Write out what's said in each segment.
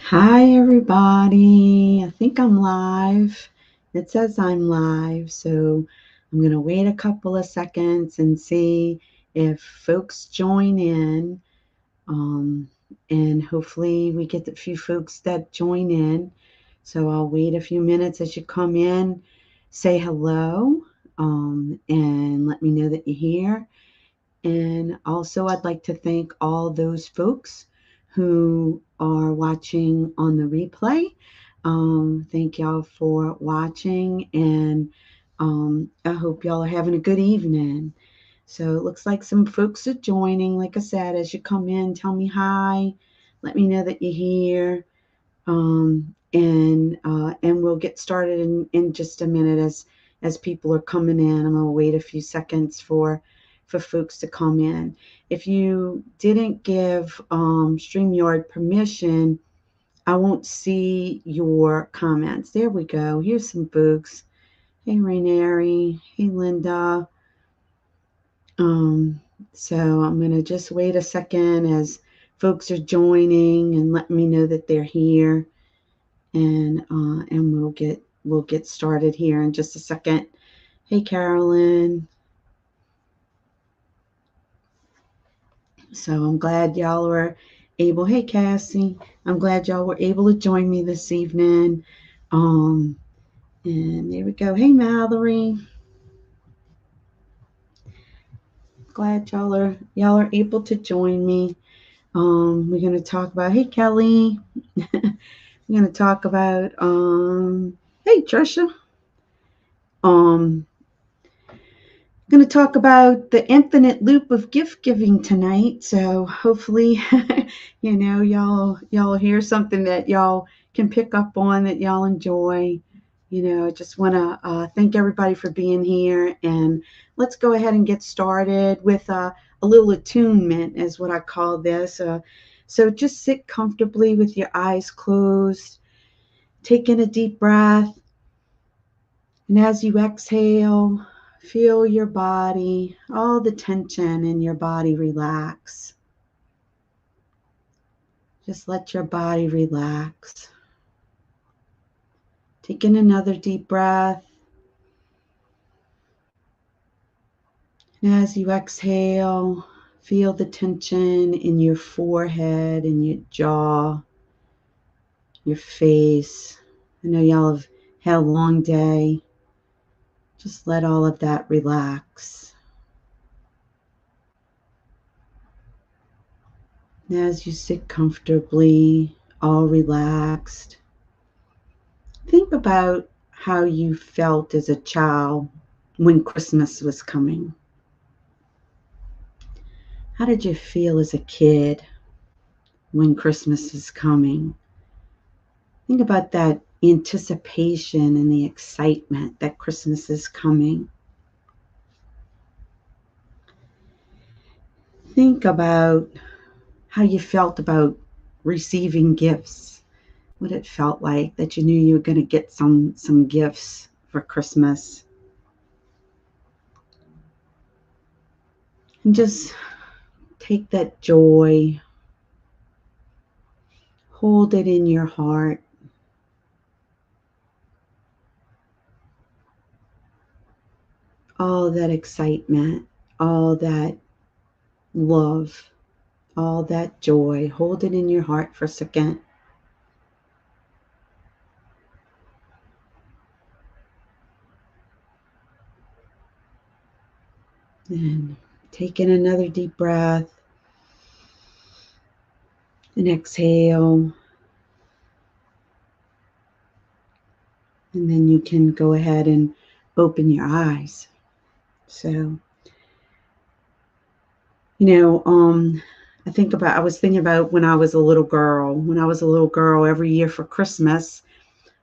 Hi, everybody. I think I'm live. It says I'm live, so I'm going to wait a couple of seconds and see if folks join in. Um, and hopefully, we get a few folks that join in. So I'll wait a few minutes as you come in, say hello, and let me know that you're here. And also, I'd like to thank all those folks who are watching on the replay. Thank y'all for watching, and I hope y'all are having a good evening. So it looks like some folks are joining. Like I said, as you come in, tell me hi. Let me know that you're here. And we'll get started in just a minute as people are coming in. I'm gonna wait a few seconds for folks to come in. If you didn't give StreamYard permission, I won't see your comments. There we go. Here's some folks. Hey Raineri. Hey Linda. Um, so I'm gonna just wait a second as folks are joining and let me know that they're here. And we'll get started here in just a second. Hey Carolyn. So I'm glad y'all were able. Hey Cassie. I'm glad y'all were able to join me this evening. Um, and there we go. Hey Mallory. Glad y'all are able to join me. We're gonna talk about. Hey Kelly. We're gonna talk about. Hey Trisha. Um, going to talk about the infinite loop of gift giving tonight. So hopefully, y'all hear something that y'all can pick up on, that y'all enjoy. I just want to thank everybody for being here, and let's go ahead and get started with a little attunement, is what I call this. So just sit comfortably with your eyes closed, take in a deep breath, and as you exhale, feel your body, all the tension in your body relax. Just let your body relax. Take in another deep breath. And as you exhale, feel the tension in your forehead and your jaw, your face. I know y'all have had a long day. Just let all of that relax. And as you sit comfortably, all relaxed, think about how you felt as a child when Christmas was coming. How did you feel as a kid when Christmas is coming? Think about that anticipation and the excitement that Christmas is coming. Think about how you felt about receiving gifts, what it felt like that you knew you were going to get some gifts for Christmas. And just take that joy, hold it in your heart. All that excitement, all that love, all that joy. Hold it in your heart for a second. And take in another deep breath. And exhale. And then you can go ahead and open your eyes. So, I was thinking about when I was a little girl. When I was a little girl, every year for Christmas,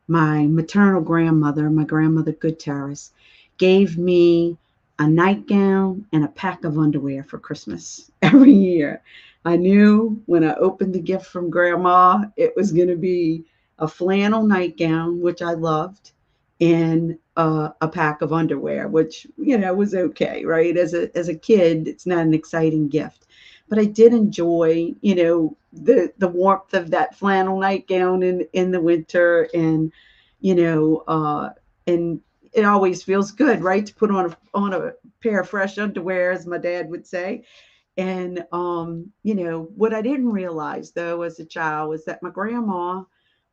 my maternal grandmother, my grandmother Gutierrez, gave me a nightgown and a pack of underwear for Christmas every year. I knew when I opened the gift from Grandma, it was going to be a flannel nightgown, which I loved, and a pack of underwear, which was okay, right? As a kid, it's not an exciting gift, but I did enjoy, the warmth of that flannel nightgown in the winter, and you know, and it always feels good, right, to put on a pair of fresh underwear, as my dad would say. And what I didn't realize though as a child was that my grandma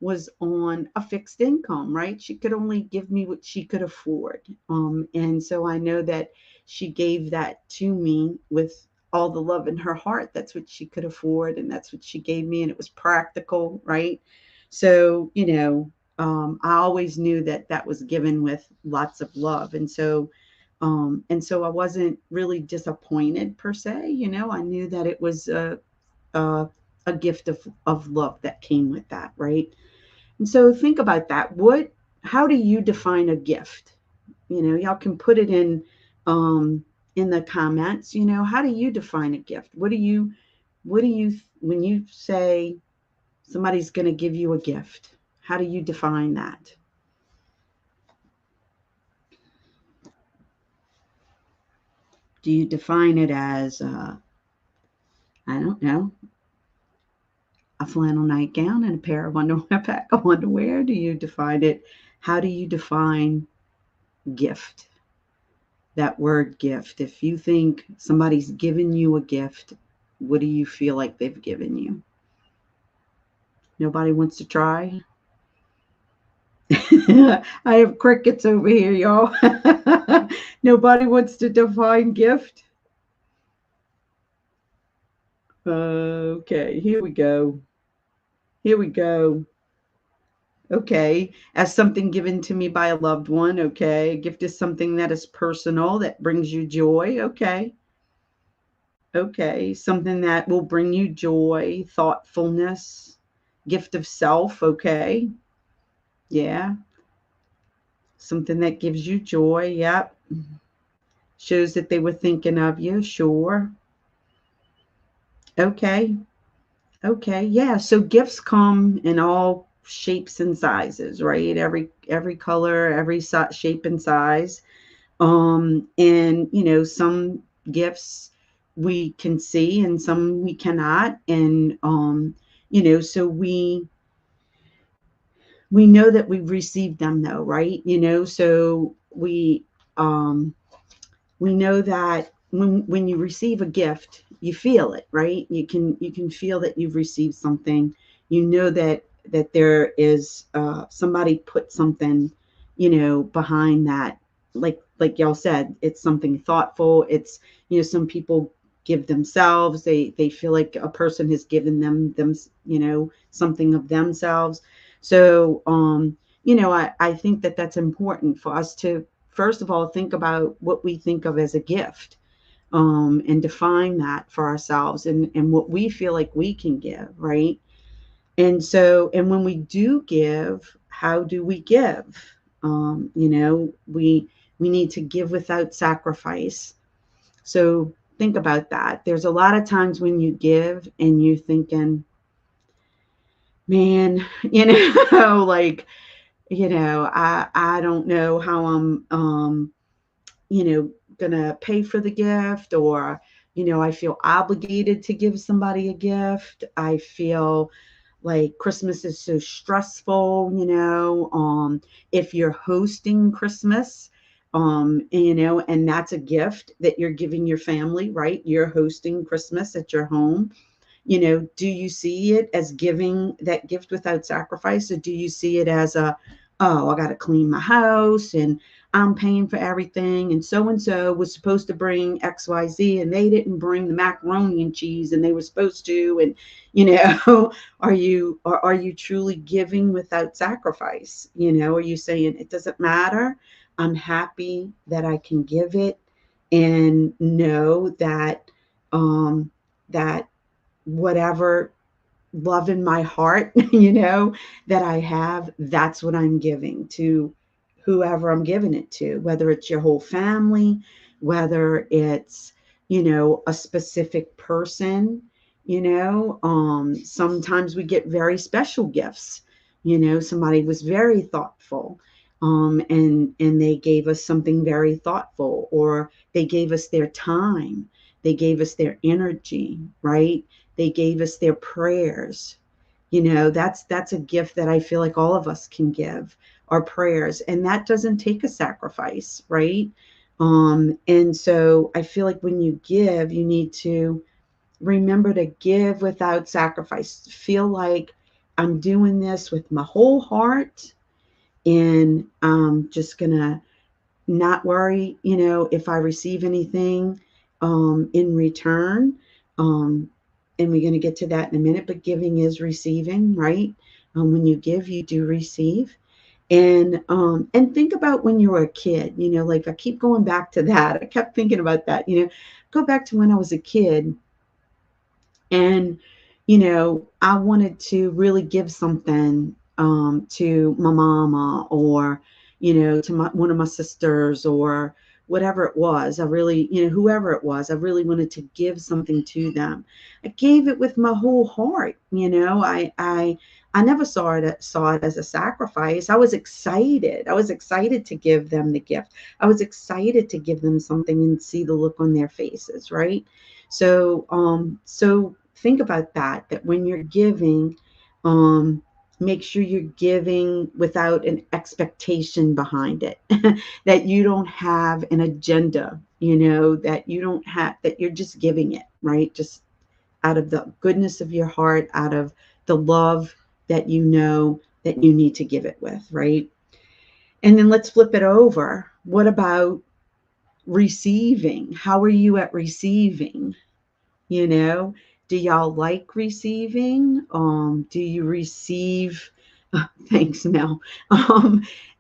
was on a fixed income, right? She could only give me what she could afford. And so I know that she gave that to me with all the love in her heart. That's what she could afford, and that's what she gave me, and it was practical, right? So, I always knew that that was given with lots of love. And so I wasn't really disappointed per se. I knew that it was a, a gift of love that came with that, right? And so think about that. How do you define a gift? Y'all can put it in the comments. How do you define a gift? What do you, when you say somebody's going to give you a gift, how do you define that? Do you define it as, I don't know, a flannel nightgown and a pair of underwear, a pack of underwear? Do you define it? How do you define gift? That word gift. If you think somebody's given you a gift, what do you feel like they've given you? Nobody wants to try? I have crickets over here, y'all. Nobody wants to define gift. Okay, here we go. Here we go. Okay, as something given to me by a loved one. Okay, a gift is something that is personal, that brings you joy. Okay, okay, something that will bring you joy, thoughtfulness, gift of self. Okay, yeah, something that gives you joy. Yep, shows that they were thinking of you. Sure. Okay, okay, yeah. So gifts come in all shapes and sizes, right? Every color, every shape and size. And some gifts we can see and some we cannot. And so we know that we've received them though, right? So we know that when you receive a gift, you feel it, right? You can feel that you've received something. You know that there is, somebody put something, behind that. Like y'all said, it's something thoughtful. It's, some people give themselves. They feel like a person has given them something of themselves. So I think that that's important for us to first of all think about what we think of as a gift, and define that for ourselves, and what we feel like we can give, right? And when we do give, how do we give? We need to give without sacrifice. So think about that. There's a lot of times when you give and you're thinking, man, like, I don't know how I'm, gonna pay for the gift, or I feel obligated to give somebody a gift. I feel like Christmas is so stressful. If you're hosting Christmas, and that's a gift that you're giving your family, right? You're hosting Christmas at your home. Do you see it as giving that gift without sacrifice, or do you see it as oh, I got to clean my house and I'm paying for everything, and so was supposed to bring XYZ and they didn't bring the macaroni and cheese and they were supposed to, and are you truly giving without sacrifice? Are you saying it doesn't matter? I'm happy that I can give it, and know that whatever love in my heart, that I have, that's what I'm giving to whoever I'm giving it to, whether it's your whole family, whether it's, a specific person. Sometimes we get very special gifts. Somebody was very thoughtful, and they gave us something very thoughtful, or they gave us their time. They gave us their energy, right? They gave us their prayers. That's a gift that I feel like all of us can give, our prayers, and that doesn't take a sacrifice, right? And so I feel like when you give, you need to remember to give without sacrifice. Feel like I'm doing this with my whole heart, and I'm just gonna not worry, if I receive anything in return. And we're going to get to that in a minute, but giving is receiving, right? When you give, you do receive. And think about when you were a kid, like I keep going back to that. I kept thinking about that, go back to when I was a kid, and I wanted to really give something to my mama, or to one of my sisters, or whatever it was. I really, whoever it was, I really wanted to give something to them. I gave it with my whole heart. I never saw it as a sacrifice. I was excited. I was excited to give them the gift. I was excited to give them something and see the look on their faces, right? So think about that when you're giving, make sure you're giving without an expectation behind it, that you don't have an agenda, that you don't have, that you're just giving it, right? Just out of the goodness of your heart, out of the love that that you need to give it with, right? And then let's flip it over. What about receiving? How are you at receiving? You know, do y'all like receiving? Do you receive? Thanks, Mel.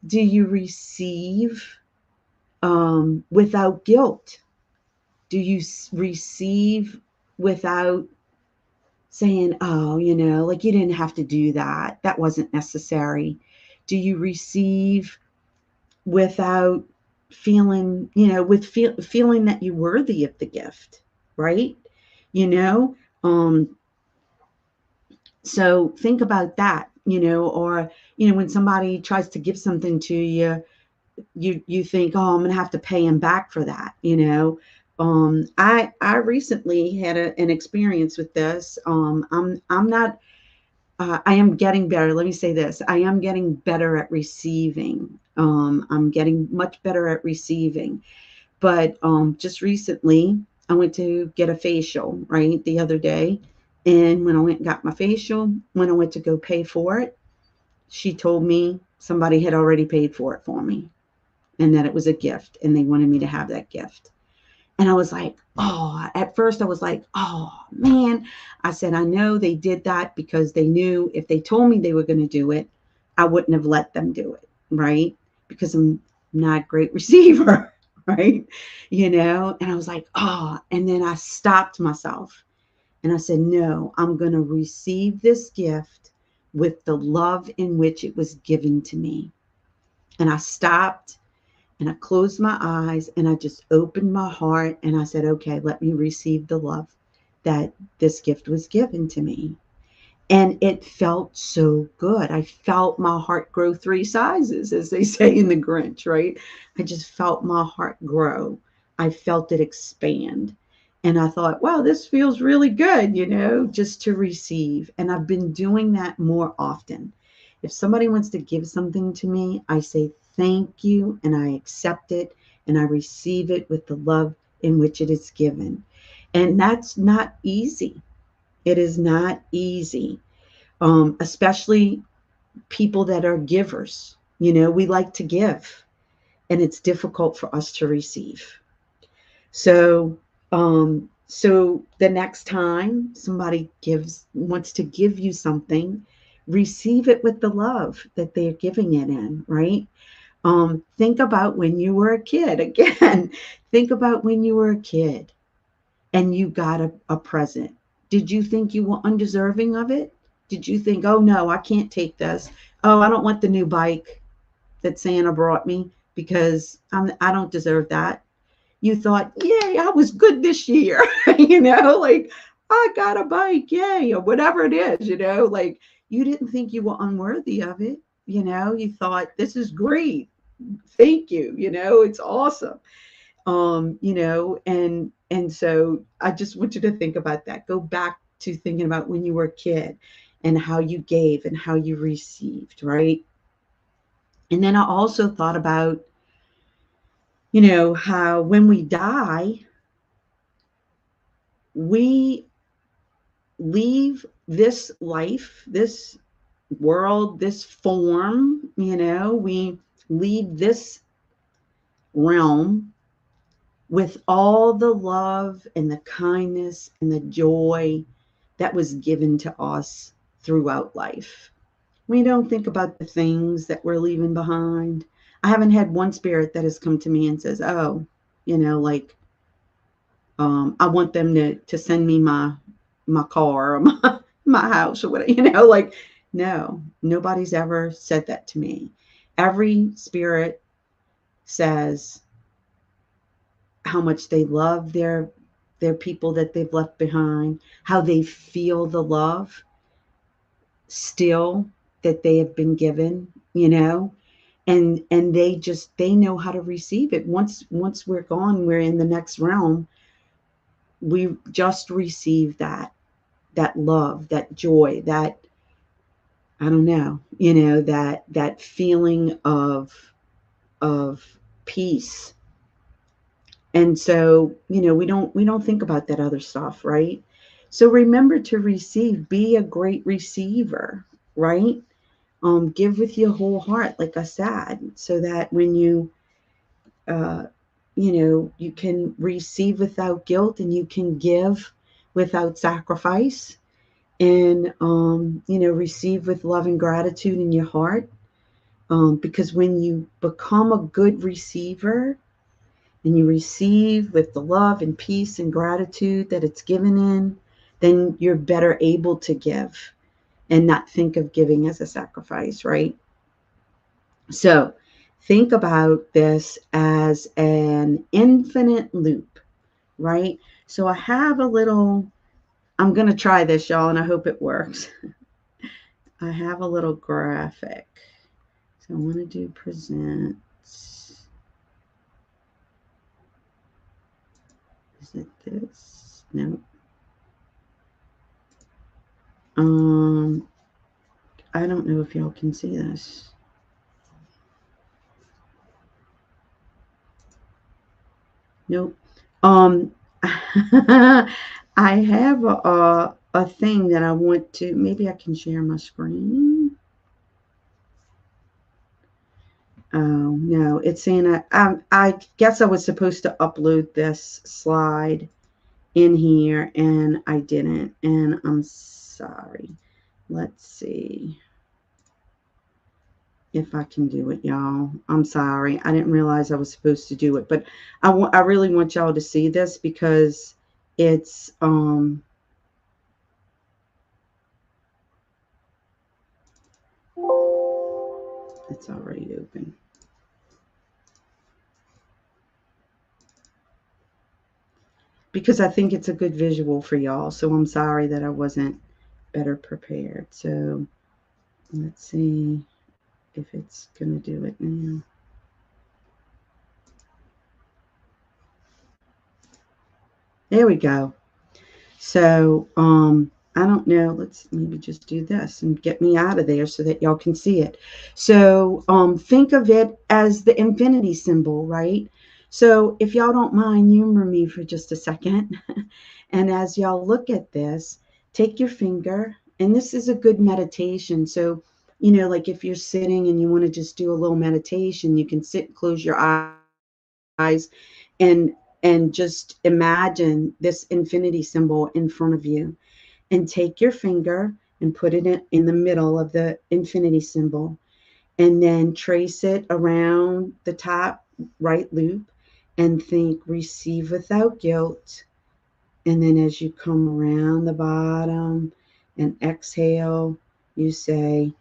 Do you receive without guilt? Do you receive without saying, oh, like you didn't have to do that? That wasn't necessary. Do you receive without feeling, feeling that you're worthy of the gift, right? You know, um, so think about that, or, when somebody tries to give something to you, you think, oh, I'm going to have to pay him back for that. I recently had an experience with this. I'm not, I am getting better. Let me say this. I am getting better at receiving. I'm getting much better at receiving. But just recently, I went to get a facial, right, the other day. And when I went and got my facial, when I went to go pay for it, she told me somebody had already paid for it for me, and that it was a gift and they wanted me to have that gift. And I was like, oh, at first I was like, oh, man. I said, I know they did that because they knew if they told me they were going to do it, I wouldn't have let them do it, right? Because I'm not a great receiver, right? And I was like, oh, and then I stopped myself and I said, no, I'm going to receive this gift with the love in which it was given to me. And I stopped and I closed my eyes and I just opened my heart and I said, okay, let me receive the love that this gift was given to me. And it felt so good. I felt my heart grow 3 sizes, as they say in the Grinch, right? I just felt my heart grow. I felt it expand. And I thought, wow, this feels really good, just to receive. And I've been doing that more often. If somebody wants to give something to me, I say thank you and I accept it and I receive it with the love in which it is given. And that's not easy. It is not easy, especially people that are givers. We like to give, and it's difficult for us to receive. So the next time somebody wants to give you something, receive it with the love that they're giving it in, right? Think about when you were a kid. Again, think about when you were a kid and you got a present. Did you think you were undeserving of it? Did you think, oh no, I can't take this? Oh, I don't want the new bike that Santa brought me because I don't deserve that. You thought, yay, I was good this year. Like I got a bike, yay, or whatever it is, like you didn't think you were unworthy of it. You thought, this is great. Thank you. It's awesome. You know, and so I just want you to think about that. Go back to thinking about when you were a kid and how you gave and how you received, right? And then I also thought about, you know, how when we die, we leave this life, this world, this form, you know, we leave this realm with all the love and the kindness and the joy that was given to us throughout life. We don't think about the things that we're leaving behind. I haven't had one spirit that has come to me and says, "Oh, you know, like I want them to send me my car or my house or whatever." You know, like no, nobody's ever said that to me. Every spirit says how much they love their people that they've left behind, how they feel the love still that they have been given, you know, and they know how to receive it. Once we're gone, we're in the next realm. We just receive that love, that joy, that I don't know, you know, that feeling of peace. And so, you know, we don't think about that other stuff, right? So remember to receive, be a great receiver, right? Give with your whole heart, like I said, so that when uh, you know, you can receive without guilt and you can give without sacrifice and, you know, receive with love and gratitude in your heart. Because when you become a good receiver, and you receive with the love and peace and gratitude that it's given in, then you're better able to give and not think of giving as a sacrifice, right? So think about this as an infinite loop, right? So I have a little, I'm going to try this, y'all, and I hope it works. I have a little graphic. So I'm going to do present. Is it this? No. Um, I don't know if y'all can see this. Nope. I have a thing that I want to. Maybe I can share my screen. Oh no, it's saying I guess I was supposed to upload this slide in here and I didn't, and I'm sorry. Let's see if I can do it, y'all. I'm sorry. I didn't realize I was supposed to do it, but I really want y'all to see this because it's it's already open. Because I think it's a good visual for y'all. So I'm sorry that I wasn't better prepared. So let's see if it's going to do it now. There we go. So I don't know. Let's maybe just do this and get me out of there so that y'all can see it. So think of it as the infinity symbol, right? So if y'all don't mind, humor me for just a second. And as y'all look at this, take your finger, and this is a good meditation. So, you know, like if you're sitting and you want to just do a little meditation, you can sit, close your eyes, and just imagine this infinity symbol in front of you, and take your finger and put it in the middle of the infinity symbol, and then trace it around the top right loop and think receive without guilt. And then as you come around the bottom and exhale, you say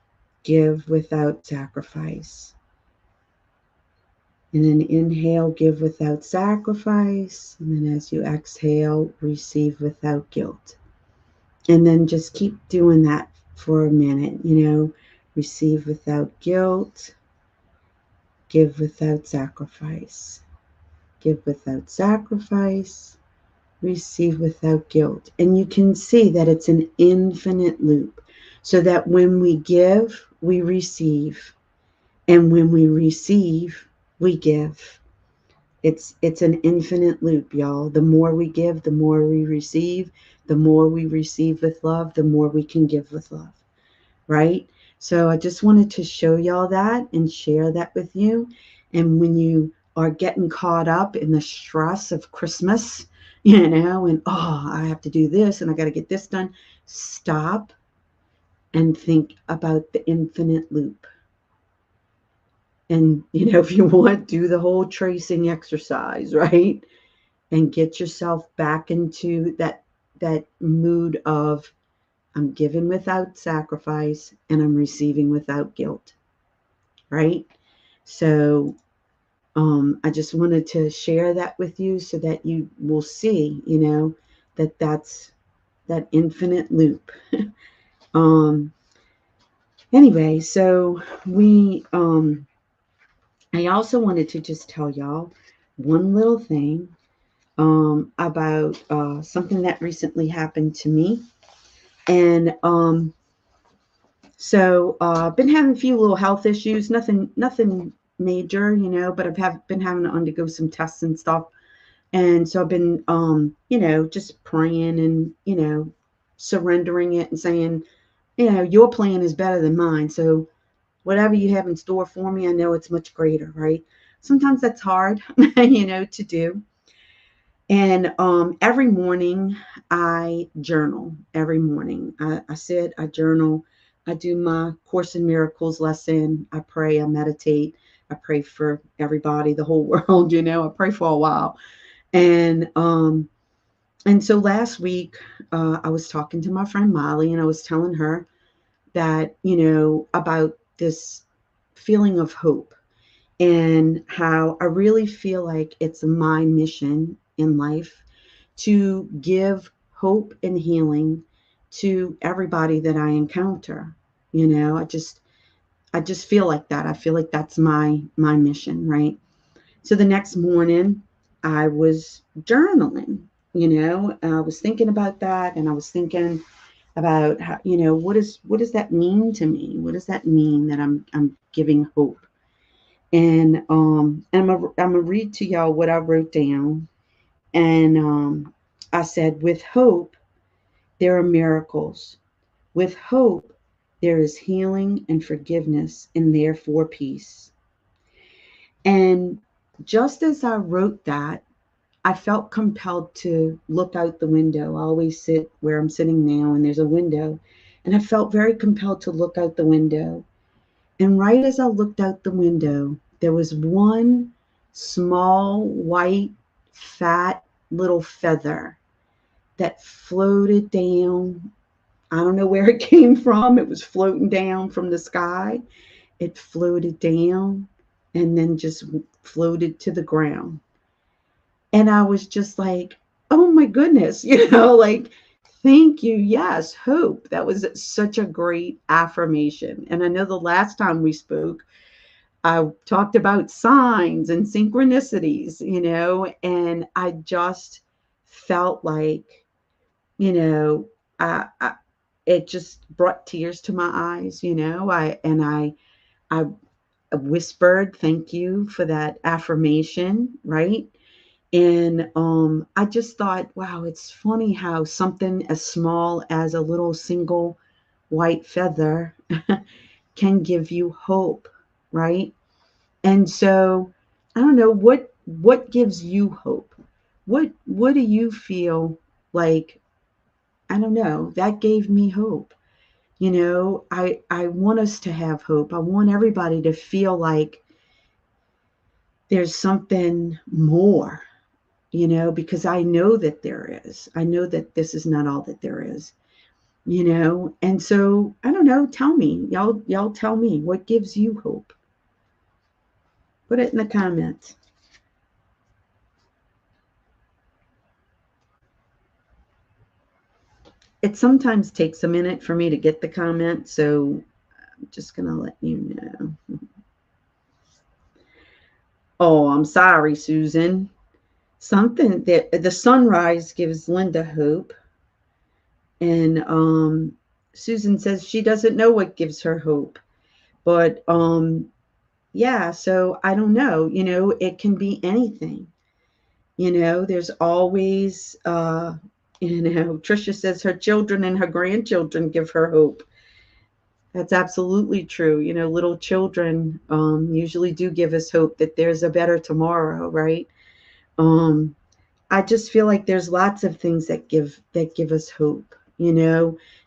give without sacrifice. And then inhale, give without sacrifice. And then as you exhale, receive without guilt. And then just keep doing that for a minute, you know, receive without guilt, give without sacrifice. give without sacrifice, receive without guilt. And you can see that it's an infinite loop. So that when we give, we receive. And when we receive, we give. It's an infinite loop, y'all. The more we give, the more we receive. The more we receive with love, the more we can give with love. Right? So I just wanted to show y'all that and share that with you. And when you are getting caught up in the stress of Christmas, and I have to do this and I got to get this done, stop and think about the infinite loop. And, if you want, do the whole tracing exercise, right? And get yourself back into that mood of I'm giving without sacrifice and I'm receiving without guilt, right? So I just wanted to share that with you so that you will see, that's that infinite loop. um, anyway, so I also wanted to just tell y'all one little thing about something that recently happened to me. And so I've been having a few little health issues, nothing major, but been having to undergo some tests and stuff. And so I've been, just praying and, surrendering it and saying, your plan is better than mine. So whatever you have in store for me, I know it's much greater, right? Sometimes that's hard, to do. And every morning I journal. Every morning I sit, I journal, I do my Course in Miracles lesson. I pray, I meditate, I pray for everybody, the whole world, I pray for a while. And so last week I was talking to my friend Molly, and I was telling her that, about this feeling of hope and how I really feel like it's my mission in life to give hope and healing to everybody that I encounter. I just feel like that. I feel like that's my mission, right? So the next morning I was journaling, I was thinking about that, and I was thinking about how, what does that mean to me? What does that mean that I'm giving hope? And I'm gonna read to y'all what I wrote down. And I said, with hope, there are miracles. With hope, there is healing and forgiveness, and therefore peace. And just as I wrote that, I felt compelled to look out the window. I always sit where I'm sitting now, and there's a window. And I felt very compelled to look out the window. And right as I looked out the window, there was one small, white, fat little feather that floated down. I don't know where it came from. It was floating down from the sky. It floated down and then just floated to the ground. And I was just like, oh my goodness, like, thank you. Yes, hope. That was such a great affirmation. And I know the last time we spoke, I talked about signs and synchronicities, and I just felt like, you know, I it just brought tears to my eyes, I whispered, thank you for that affirmation, right? And I just thought, wow, it's funny how something as small as a little single white feather can give you hope, right? And so I don't know what gives you hope. What do you feel like? I don't know. That gave me hope. I want us to have hope. I want everybody to feel like there's something more, because I know that there is. I know that this is not all that there is, And so I don't know. Tell me, y'all tell me what gives you hope. Put it in the comments. It sometimes takes a minute for me to get the comment, so I'm just going to let you know. Oh, I'm sorry, Susan. something that the sunrise gives Linda hope. And Susan says she doesn't know what gives her hope. But yeah, so I don't know, it can be anything. There's always Trisha says her children and her grandchildren give her hope. That's absolutely true. Little children usually do give us hope that there's a better tomorrow, right? Um, I just feel like there's lots of things that give us hope,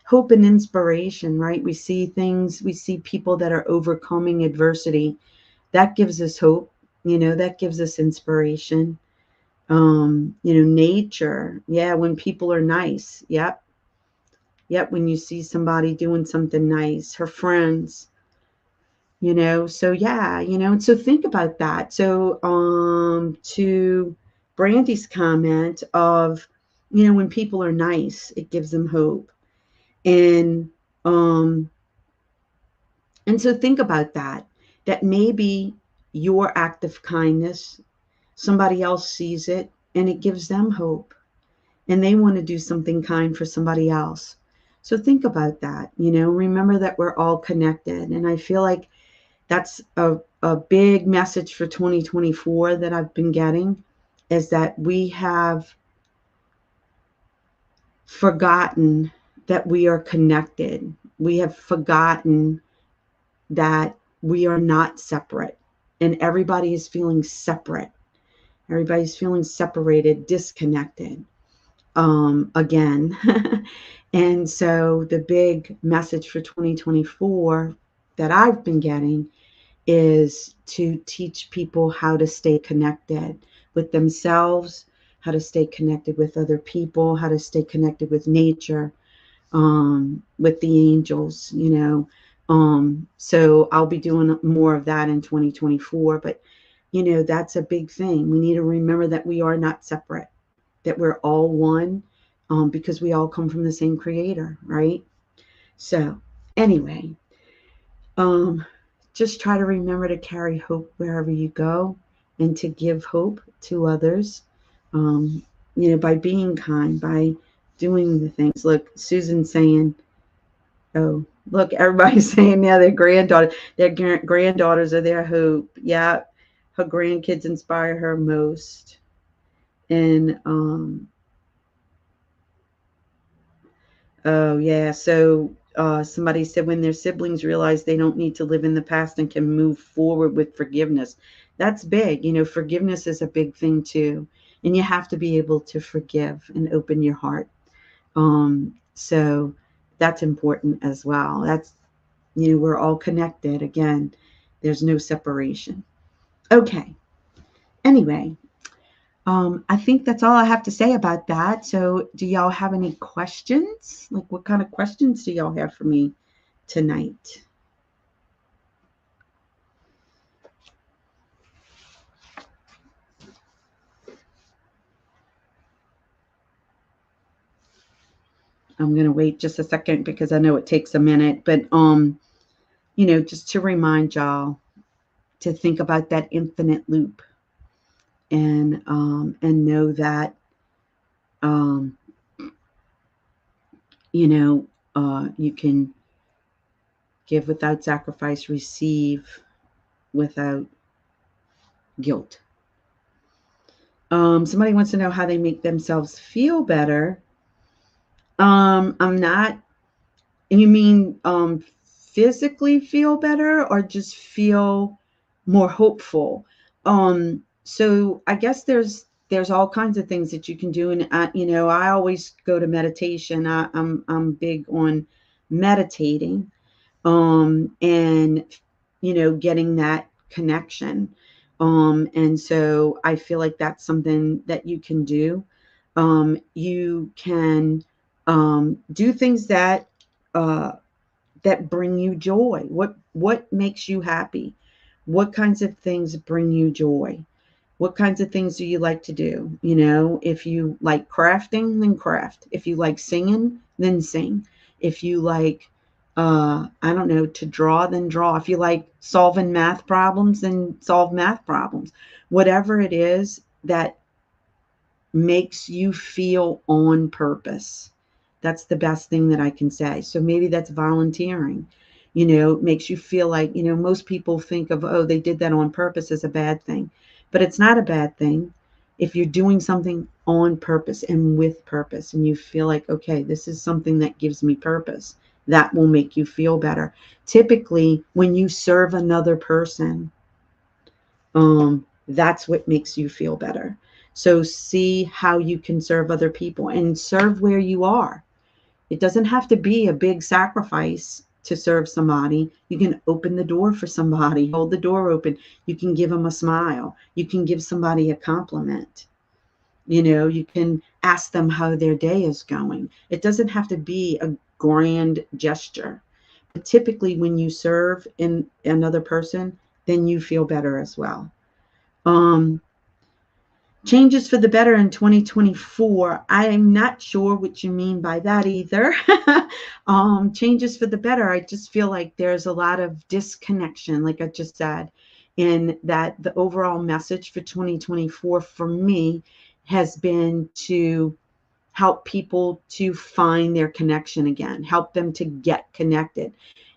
hope and inspiration, right? We see things, we see people that are overcoming adversity. That gives us hope, that gives us inspiration. Nature. Yeah, when people are nice. Yep. Yep, when you see somebody doing something nice, her friends, so yeah, and so think about that. So to Brandy's comment of, when people are nice, it gives them hope. And um and so think about that maybe your act of kindness, somebody else sees it and it gives them hope, and they want to do something kind for somebody else. So think about that, remember that we're all connected. And I feel like that's a big message for 2024 that I've been getting, is that we have forgotten that we are connected. We have forgotten that we are not separate, and everybody is feeling separate. Everybody's feeling separated, disconnected, again. And so the big message for 2024 that I've been getting is to teach people how to stay connected with themselves, how to stay connected with other people, how to stay connected with nature, with the angels, So I'll be doing more of that in 2024. But, that's a big thing. We need to remember that we are not separate, that we're all one, because we all come from the same creator, right? So anyway, um, just try to remember to carry hope wherever you go, and to give hope to others, um, by being kind, by doing the things. Look, Susan's saying, oh, look, everybody's saying, yeah, their granddaughters are their hope. Yeah, her grandkids inspire her most. And oh, yeah. So somebody said when their siblings realize they don't need to live in the past and can move forward with forgiveness. That's big. Forgiveness is a big thing too. And you have to be able to forgive and open your heart. So that's important as well. That's, we're all connected. Again, there's no separation. Okay. Anyway, I think that's all I have to say about that. So, do y'all have any questions? Like, what kind of questions do y'all have for me tonight? I'm going to wait just a second because I know it takes a minute, but just to remind y'all to think about that infinite loop, and know that um, you can give without sacrifice, receive without guilt. Somebody wants to know how they make themselves feel better. I'm not. You mean physically feel better, or just feel more hopeful? So I guess there's all kinds of things that you can do, and I always go to meditation. I'm big on meditating, and getting that connection. And so I feel like that's something that you can do. You can do things uh, that bring you joy. What makes you happy? What kinds of things bring you joy? What kinds of things do you like to do? If you like crafting, then craft. If you like singing, then sing. If you like, I don't know, to draw, then draw. If you like solving math problems, then solve math problems. Whatever it is that makes you feel on purpose. That's the best thing that I can say. So maybe that's volunteering. It makes you feel like, most people think of, oh, they did that on purpose as a bad thing. But it's not a bad thing if you're doing something on purpose and with purpose, and you feel like, okay, this is something that gives me purpose. That will make you feel better. Typically, when you serve another person, that's what makes you feel better. So see how you can serve other people and serve where you are. It doesn't have to be a big sacrifice to serve somebody. You can open the door for somebody, hold the door open. You can give them a smile. You can give somebody a compliment. You can ask them how their day is going. It doesn't have to be a grand gesture. But typically, when you serve in another person, then you feel better as well. Um, Changes for the better in 2024. I'm not sure what you mean by that either. Changes for the better. I just feel like there's a lot of disconnection, like I just said, in that the overall message for 2024 for me has been to help people to find their connection again, help them to get connected,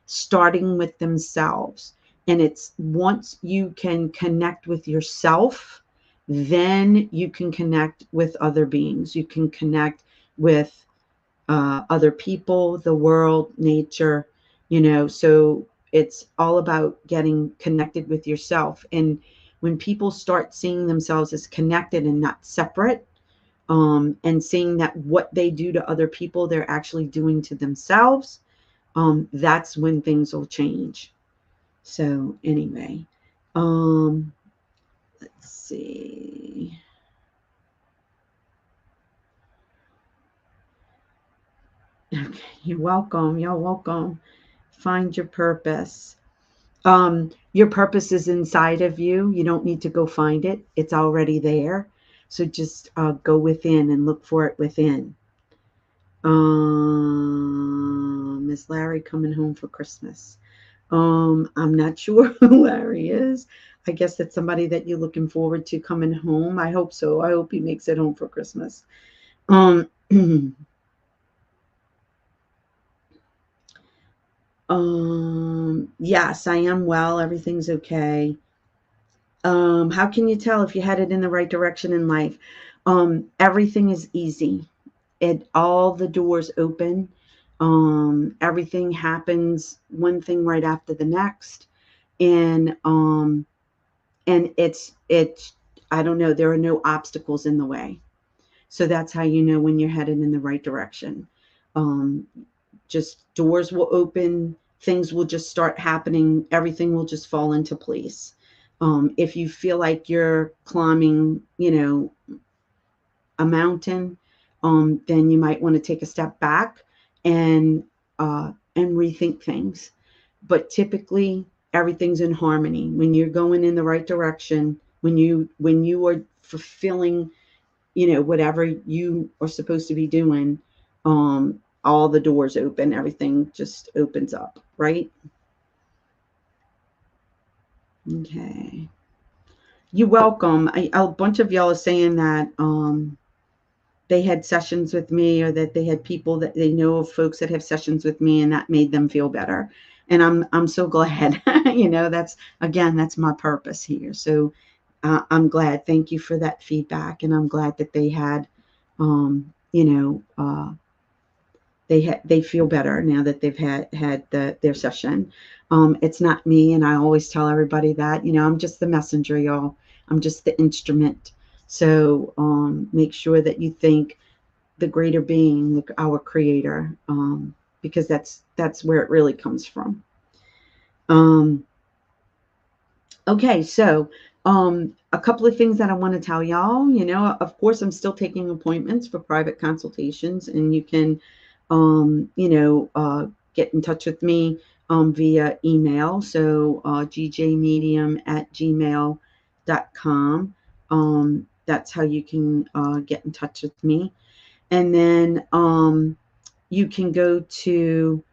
starting with themselves. And it's once you can connect with yourself, then you can connect with other beings. You can connect with other people, the world, nature, so it's all about getting connected with yourself. And when people start seeing themselves as connected and not separate, and seeing that what they do to other people, they're actually doing to themselves, that's when things will change. So anyway, let's see. Okay, you're welcome. You're welcome. Find your purpose. Your purpose is inside of you. You don't need to go find it. It's already there. So just go within and look for it within. Miss Larry coming home for Christmas. I'm not sure who Larry is. I guess that's somebody that you're looking forward to coming home. I hope so. I hope he makes it home for Christmas. Yes, I am well. Everything's okay. How can you tell if you're headed in the right direction in life? Everything is easy. All the doors open. Everything happens one thing right after the next. And it's I don't know, there are no obstacles in the way. So that's how you know when you're headed in the right direction. Um, just doors will open, things will just start happening, everything will just fall into place. If you feel like you're climbing, a mountain, then you might want to take a step back and rethink things. But typically, everything's in harmony when you're going in the right direction. When you are fulfilling, whatever you are supposed to be doing, all the doors open. Everything just opens up, right? Okay. You're welcome. A bunch of y'all are saying that they had sessions with me, or that they had people that they know of, folks that have sessions with me, and that made them feel better. And I'm so glad. That's my purpose here. So I'm glad. Thank you for that feedback, and I'm glad that they had, they feel better now that they've had their session. It's not me, and I always tell everybody that, I'm just the messenger, y'all. I'm just the instrument. So make sure that you thank the greater being, our creator, because that's where it really comes from. Okay, so a couple of things that I want to tell y'all. Of course, I'm still taking appointments for private consultations, and you can get in touch with me via email. So gjmedium@gmail.com. That's how you can get in touch with me. And then you can go to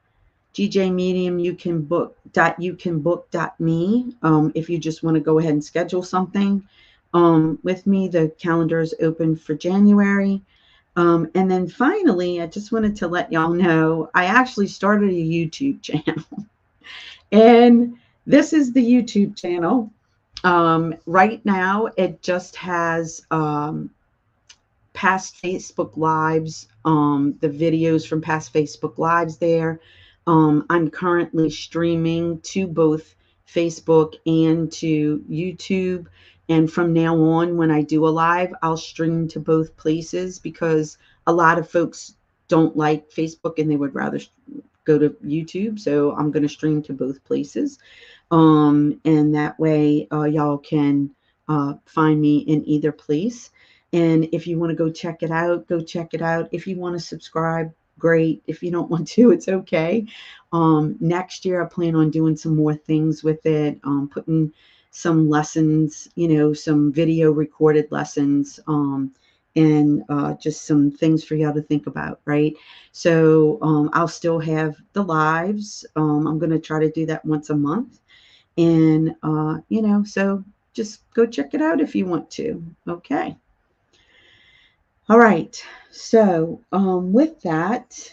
GJ Medium, you can book.me if you just want to go ahead and schedule something. with me. The calendar is open for January. And then finally, I just wanted to let y'all know I actually started a YouTube channel. And this is the YouTube channel. Right now, it just has past Facebook Lives, the videos from past Facebook Lives there. I'm currently streaming to both Facebook and to YouTube. And from now on, when I do a live, I'll stream to both places because a lot of folks don't like Facebook and they would rather go to YouTube. So I'm going to stream to both places. And that way, y'all can find me in either place. And if you want to go check it out, go check it out. If you want to subscribe, great. If you don't want to, it's okay. Next year, I plan on doing some more things with it, putting some lessons, some video recorded lessons, and just some things for y'all to think about, right? So I'll still have the lives. I'm going to try to do that once a month. And, so just go check it out if you want to. Okay. All right. So with that,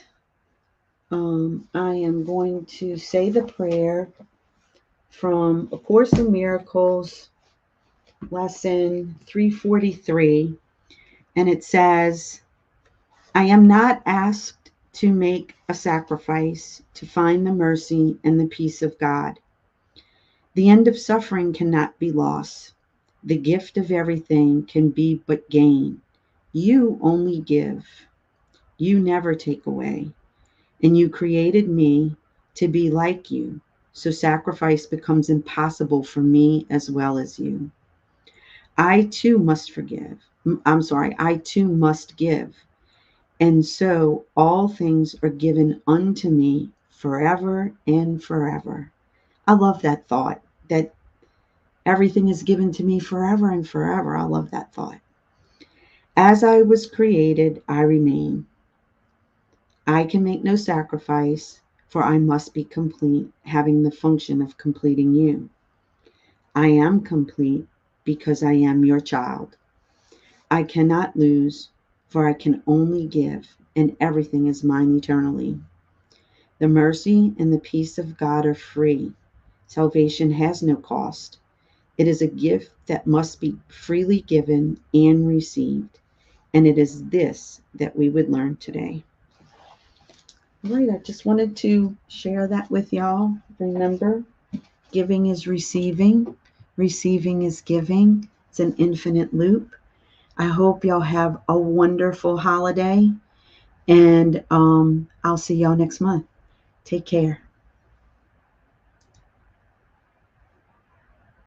I am going to say the prayer from A Course in Miracles, lesson 343. And it says, I am not asked to make a sacrifice to find the mercy and the peace of God. The end of suffering cannot be loss. The gift of everything can be but gain. You only give. You never take away. And you created me to be like you, so sacrifice becomes impossible for me as well as you. I too must forgive. I too must give. And so all things are given unto me forever and forever. I love that thought, that everything is given to me forever and forever. I love that thought. As I was created, I remain. I can make no sacrifice, for I must be complete, having the function of completing you. I am complete because I am your child. I cannot lose, for I can only give, and everything is mine eternally. The mercy and the peace of God are free. Salvation has no cost. It is a gift that must be freely given and received. And it is this that we would learn today. All right, I just wanted to share that with y'all. Remember, giving is receiving. Receiving is giving. It's an infinite loop. I hope y'all have a wonderful holiday. And I'll see y'all next month. Take care.